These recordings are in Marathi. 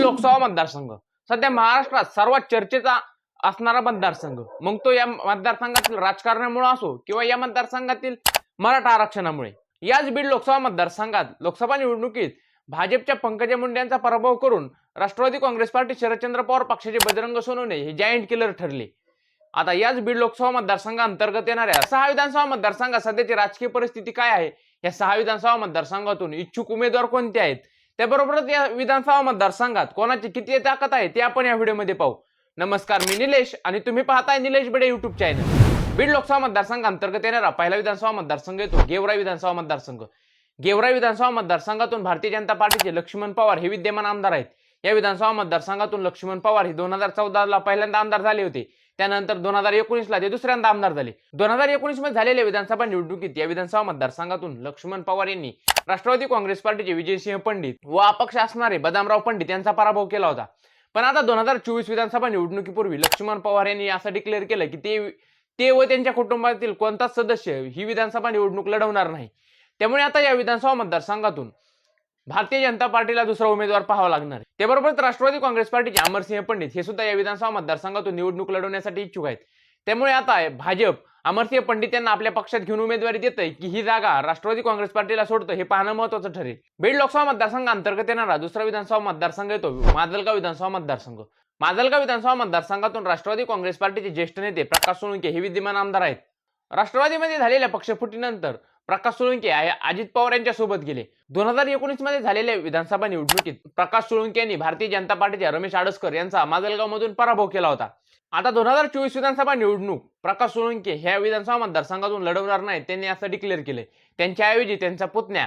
लोकसभा मतदारसंघ सध्या महाराष्ट्रात सर्वात चर्चेचा असणारा मतदारसंघ, मग तो या मतदारसंघातील राजकारणामुळे असो किंवा या मतदारसंघातील मराठा आरक्षणामुळे. याच बीड लोकसभा मतदारसंघात लोकसभा निवडणुकीत भाजपच्या पंकजा मुंडे यांचा पराभव करून राष्ट्रवादी काँग्रेस पार्टी शरदचंद्र पवार पक्षाचे बजरंग सोनवणे हे जायंट किलर ठरले. आता याच बीड लोकसभा मतदारसंघांतर्गत येणाऱ्या 6 विधानसभा मतदारसंघात सध्याची राजकीय परिस्थिती काय आहे, या 6 विधानसभा मतदारसंघातून इच्छुक उमेदवार कोणते आहेत, त्याबरोबरच या विधानसभा मतदारसंघात कोणाची किती ताकद आहे ते आपण या व्हिडिओमध्ये पाहू. नमस्कार, मी निलेश आणि तुम्ही पाहताय निलेश बडे युट्यूब चॅनल. बीड लोकसभा मतदारसंघांतर्गत येणारा पहिला विधानसभा मतदारसंघ येतो गेवराई विधानसभा मतदारसंघ. गेवराई विधानसभा मतदारसंघातून भारतीय जनता पार्टीचे लक्ष्मण पवार हे विद्यमान आमदार आहेत. या विधानसभा मतदारसंघातून लक्ष्मण पवार हे 2014 ला पहिल्यांदा आमदार झाले होते. त्यानंतर 2019 ला ते दुसऱ्यांदा आमदार झाले. 2019 मध्ये झालेल्या विधानसभा निवडणुकीत या विधानसभा मतदारसंघातून लक्ष्मण पवार यांनी राष्ट्रवादी काँग्रेस पार्टीचे विजयसिंह पंडित व अपक्ष असणारे बदामराव पंडित यांचा पराभव केला होता. पण आता 2024 विधानसभा निवडणुकीपूर्वी लक्ष्मण पवार यांनी असं डिक्लेअर केलं की ते व त्यांच्या कुटुंबातील कोणताच सदस्य ही विधानसभा निवडणूक लढवणार नाही. त्यामुळे आता या विधानसभा मतदारसंघातून भारतीय जनता पार्टीला दुसरा उमेदवार पाहावा लागणार. त्याबरोबरच राष्ट्रवादी काँग्रेस पार्टीचे अमरसिंह पंडित हे सुद्धा या विधानसभा मतदारसंघातून निवडणूक लढवण्यासाठी इच्छुक आहेत. त्यामुळे आता भाजप अमरसिंह पंडित यांना आपल्या पक्षात घेऊन उमेदवारी देतंय की ही जागा राष्ट्रवादी काँग्रेस पार्टीला सोडतं हे पाहणं महत्त्वाचं ठरेल. बीड लोकसभा मतदारसंघांतर्गत येणारा दुसरा विधानसभा मतदारसंघ येतो माजलगाव विधानसभा मतदारसंघ. माजलगाव विधानसभा मतदारसंघातून राष्ट्रवादी काँग्रेस पार्टीचे ज्येष्ठ नेते प्रकाश सोळुंके हे विद्यमान आमदार आहेत. राष्ट्रवादीमध्ये झालेल्या पक्षफुटीनंतर प्रकाश सोळुंके अजित पवार यांच्या सोबत गेले. 2019 मध्ये झालेल्या विधानसभा निवडणुकीत प्रकाश सोळुंके यांनी भारतीय जनता पार्टीच्या रमेश आडसकर यांचा माजलगाव मधून पराभव केला होता. आता 2024 विधानसभा निवडणूक प्रकाश सोळुंके ह्या विधानसभा मतदारसंघातून लढवणार नाहीत, त्यांनी असं डिक्लेअर केलंय. त्यांच्याऐवजी त्यांचा पुतण्या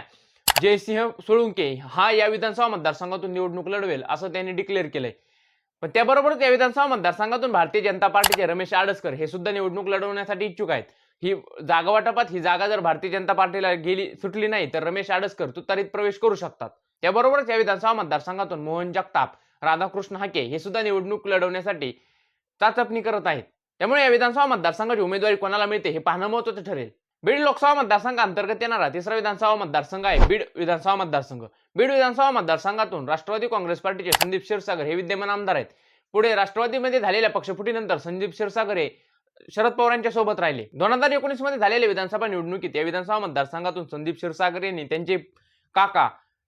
जयसिंह सोळुंके हा या विधानसभा मतदारसंघातून निवडणूक लढवेल असं त्यांनी डिक्लेअर केलंय. पण त्याबरोबरच या विधानसभा मतदारसंघातून भारतीय जनता पार्टीचे रमेश आडसकर हे सुद्धा निवडणूक लढवण्यासाठी इच्छुक आहेत. ही जागा वाटपात ही जागा जर भारतीय जनता पार्टीला सुटली नाही तर रमेश आडसकर तुतारीत प्रवेश करू शकतात. त्याबरोबरच या विधानसभा मतदारसंघातून मोहन जगताप, राधाकृष्ण हाके हे सुद्धा निवडणूक लढवण्यासाठी चाचपणी करत आहेत. त्यामुळे या विधानसभा मतदारसंघाची उमेदवारी कोणाला मिळते हे पाहणं महत्त्वाचं ठरेल. बीड लोकसभा मतदारसंघांतर्गत येणारा तिसरा विधानसभा मतदारसंघ आहे बीड विधानसभा मतदारसंघ. बीड विधानसभा मतदारसंघातून राष्ट्रवादी काँग्रेस पार्टीचे संदीप क्षीरसागर हे विद्यमान आमदार आहेत. पुढे राष्ट्रवादीमध्ये झालेल्या पक्षफुटीनंतर संदीप क्षीरसागर हे शरद पवार यांच्या सोबत राहिले. 2019 मध्ये झालेल्या विधानसभा निवडणुकीत या विधानसभा मतदारसंघातून संदीप क्षीरसागर यांनी त्यांचे काका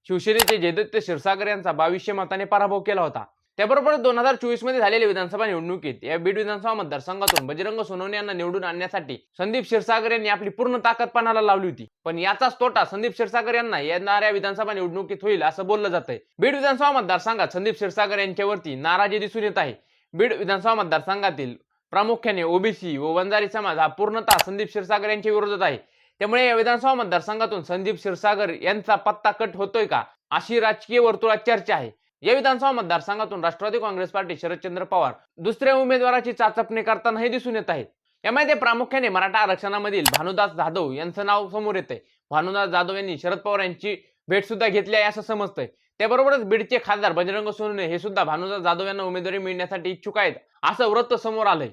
शिवसेनेचे जयदत्त क्षीरसागर यांचा 2200 मताने पराभव केला होता. त्याबरोबर 2024 मध्ये झालेल्या विधानसभा निवडणुकीत या बीड विधानसभा मतदारसंघातून बजरंग सोनवणे यांना निवडून आणण्यासाठी संदीप क्षीरसागर यांनी आपली पूर्ण ताकद पणाला लावली होती. पण याचाच तोटा संदीप क्षीरसागर यांना येणाऱ्या विधानसभा निवडणुकीत होईल असं बोललं जातंय. बीड विधानसभा मतदारसंघात संदीप क्षीरसागर यांच्यावरती नाराजी दिसून येत आहे. बीड विधानसभा मतदारसंघातील प्रामुख्याने ओबीसी व वंजारी समाज हा पूर्णतः संदीप क्षीरसागर यांच्या विरोधात आहे. त्यामुळे या विधानसभा मतदारसंघातून संदीप क्षीरसागर यांचा पत्ता कट होतोय का अशी राजकीय वर्तुळात चर्चा आहे. या विधानसभा मतदारसंघातून राष्ट्रवादी काँग्रेस पार्टी शरदचंद्र पवार दुसऱ्या उमेदवाराची चाचपणी करताना हे दिसून येत आहेत. यामध्ये प्रामुख्याने मराठा आरक्षणामधील भानुदास जाधव यांचं नाव समोर येतंय. भानुदास जाधव यांनी शरद पवार यांची भेट सुद्धा घेतली आहे असं समजतंय. त्याबरोबरच बीडचे खासदार बजरंग सोनवणे हे सुद्धा भानुदास जाधव यांना उमेदवारी मिळण्यासाठी इच्छुक आहेत असं वृत्त समोर आलंय.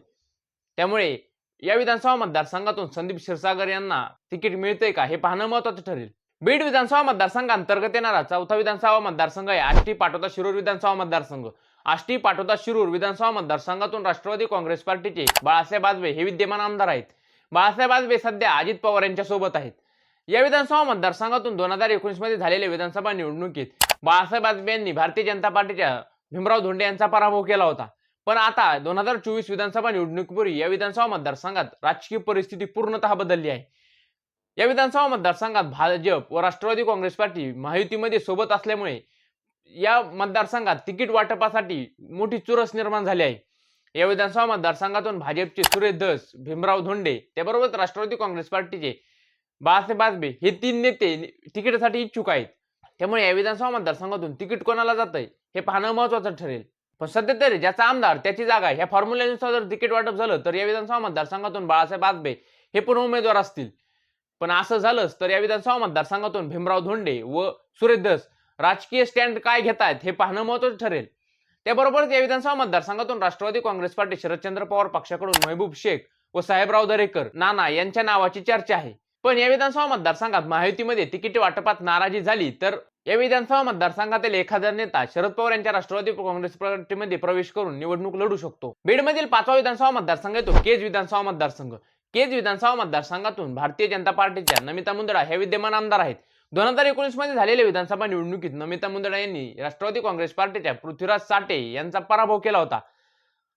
त्यामुळे या विधानसभा मतदारसंघातून संदीप क्षीरसागर यांना तिकीट मिळते का हे पाहणं महत्त्वाचं ठरेल. बीड विधानसभा मतदारसंघांतर्गत येणारा चौथा विधानसभा मतदारसंघ आहे आष्टी पाटोदा शिरूर विधानसभा मतदारसंघ. आष्टी पाटोदा शिरूर विधानसभा मतदारसंघातून राष्ट्रवादी काँग्रेस पार्टीचे बाळासाहेब आजबे हे विद्यमान आमदार आहेत. बाळासाहेब आजबे सध्या अजित पवार यांच्या सोबत आहेत. या विधानसभा मतदारसंघातून 2019 मध्ये झालेल्या विधानसभा निवडणुकीत बाळासाहेब आजबे यांनी भारतीय जनता पार्टीच्या भीमराव धोंडे यांचा पराभव केला होता. पण आता 2024 विधानसभा निवडणुकीपूर्वी या विधानसभा मतदारसंघात राजकीय परिस्थिती पूर्णतः बदलली आहे. या विधानसभा मतदारसंघात भाजप व राष्ट्रवादी काँग्रेस पार्टी महायुतीमध्ये सोबत असल्यामुळे या मतदारसंघात तिकीट वाटपासाठी मोठी चुरस निर्माण झाली आहे. या विधानसभा मतदारसंघातून भाजपचे सुरेश धस, भीमराव धोंडे त्याबरोबर राष्ट्रवादी काँग्रेस पार्टीचे बाळासाहेब आजबे हे 3 नेते तिकीटासाठी इच्छुक आहेत. त्यामुळे या विधानसभा मतदारसंघातून तिकीट कोणाला जातंय हे पाहणं महत्त्वाचं ठरेल. पण सध्या तरी ज्याचा आमदार त्याची जागा ह्या फॉर्म्युल्यानुसार जर तिकीट वाटप झालं तर या विधानसभा मतदारसंघातून बाळासाहेब आजबे हे पुन्हा उमेदवार असतील. पण असं झालंच तर या विधानसभा मतदारसंघातून भीमराव धोंडे व सुरेश धस राजकीय स्टँड काय घेत आहेत हे पाहणं महत्त्वाचं ठरेल. त्याबरोबरच या विधानसभा मतदारसंघातून राष्ट्रवादी काँग्रेस पार्टी शरदचंद्र पवार पक्षाकडून महबूब शेख व साहेबराव दरेकर नाना यांच्या नावाची चर्चा आहे. पण या विधानसभा मतदारसंघात महायुतीमध्ये तिकीट वाटपात नाराजी झाली तर या विधानसभा मतदारसंघातील एखादा नेता शरद पवार यांच्या राष्ट्रवादी काँग्रेस पार्टीमध्ये प्रवेश करून निवडणूक लढू शकतो. बीडमधील 5वा विधानसभा मतदारसंघ येतो केज विधानसभा मतदारसंघ. केज विधानसभा मतदारसंघातून भारतीय जनता पार्टीच्या नमिता मुंदडा ह्या विद्यमान आमदार आहेत. 2019 मध्ये झालेल्या विधानसभा निवडणुकीत नमिता मुंदडा यांनी राष्ट्रवादी काँग्रेस पार्टीच्या पृथ्वीराज साठे यांचा पराभव केला होता.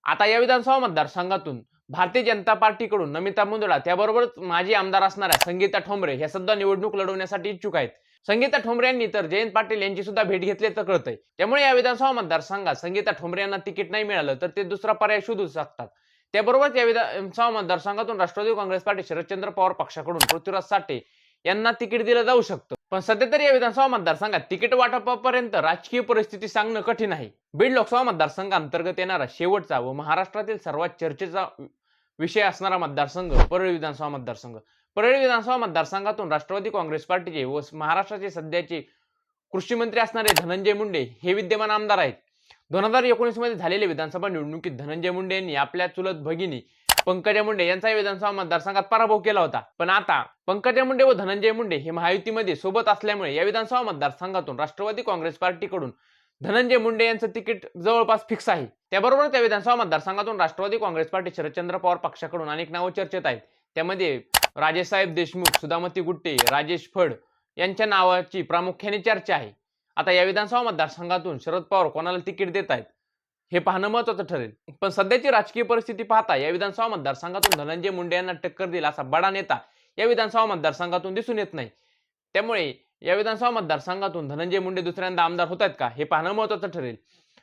आता या विधानसभा मतदारसंघातून भारतीय जनता पार्टीकडून नमिता मुंदडा त्याबरोबरच माजी आमदार असणाऱ्या संगीता ठोंबरे ह्या सुद्धा निवडणूक लढवण्यासाठी इच्छुक आहेत. संगीता ठोंबरे यांनी तर जयंत पाटील यांची सुद्धा भेट घेतल्याचं कळतंय. त्यामुळे या विधानसभा मतदारसंघात संगीता ठोंबरे यांना तिकीट नाही मिळालं तर ते दुसरा पर्याय शोधू शकतात. त्याबरोबरच या विधानसभा मतदारसंघातून राष्ट्रवादी काँग्रेस पार्टी शरदचंद्र पवार पक्षाकडून पृथ्वीराज साठे यांना तिकीट दिलं जाऊ शकतं. पण सध्या तरी या विधानसभा मतदारसंघात तिकीट वाटपापर्यंत राजकीय परिस्थिती सांगणं कठीण आहे. बीड लोकसभा मतदारसंघाअंतर्गत येणारा शेवटचा व महाराष्ट्रातील सर्वात चर्चेचा विषय असणारा मतदारसंघ परळी विधानसभा मतदारसंघ. परळी विधानसभा मतदारसंघातून राष्ट्रवादी काँग्रेस पार्टीचे व महाराष्ट्राचे सध्याचे कृषी मंत्री असणारे धनंजय मुंडे हे विद्यमान आमदार आहेत. 2019 मध्ये झालेल्या विधानसभा निवडणुकीत धनंजय मुंडे यांनी आपल्या चुलत भगिनी पंकजा मुंडे यांचा या विधानसभा मतदारसंघात पराभव केला होता. पण आता पंकजा मुंडे व धनंजय मुंडे हे महायुतीमध्ये सोबत असल्यामुळे या विधानसभा मतदारसंघातून राष्ट्रवादी काँग्रेस पार्टीकडून धनंजय मुंडे यांचं तिकीट जवळपास फिक्स आहे. त्याबरोबर त्या विधानसभा मतदारसंघातून राष्ट्रवादी काँग्रेस पार्टी शरदचंद्र पवार पक्षाकडून अनेक नावं चर्चेत आहेत. त्यामध्ये राजेसाहेब देशमुख, सुधामती गुट्टे, राजेश फड यांच्या नावाची प्रामुख्याने चर्चा आहे. आता या विधानसभा मतदारसंघातून शरद पवार कोणाला तिकीट देत आहेत हे पाहणं महत्त्वाचं ठरेल. पण सध्याची राजकीय परिस्थिती पाहता या विधानसभा मतदारसंघातून धनंजय मुंडे यांना टक्कर देईल असा बडा नेता या विधानसभा मतदारसंघातून दिसून येत नाही. त्यामुळे या विधानसभा मतदारसंघातून धनंजय मुंडे दुसऱ्यांदा आमदार होत आहेत का हे पाहणं महत्त्वाचं ठरेल.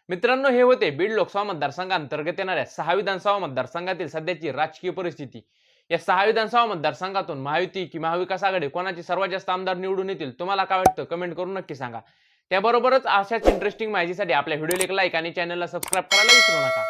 मित्रांनो, हे होते बीड लोकसभा मतदारसंघाअंतर्गत येणाऱ्या 6 विधानसभा मतदारसंघातील सध्याची राजकीय परिस्थिती. या 6 विधानसभा मतदारसंघातून महायुती की महाविकास आघाडी कोणाचे सर्वात जास्त आमदार निवडून येतील तुम्हाला काय वाटतं कमेंट करून नक्की सांगा. त्याबरोबरच अशाच इंटरेस्टिंग माहितीसाठी आपल्या व्हिडिओला एक लाईक आणि चॅनलला सबस्क्राईब करायला विसरू नका.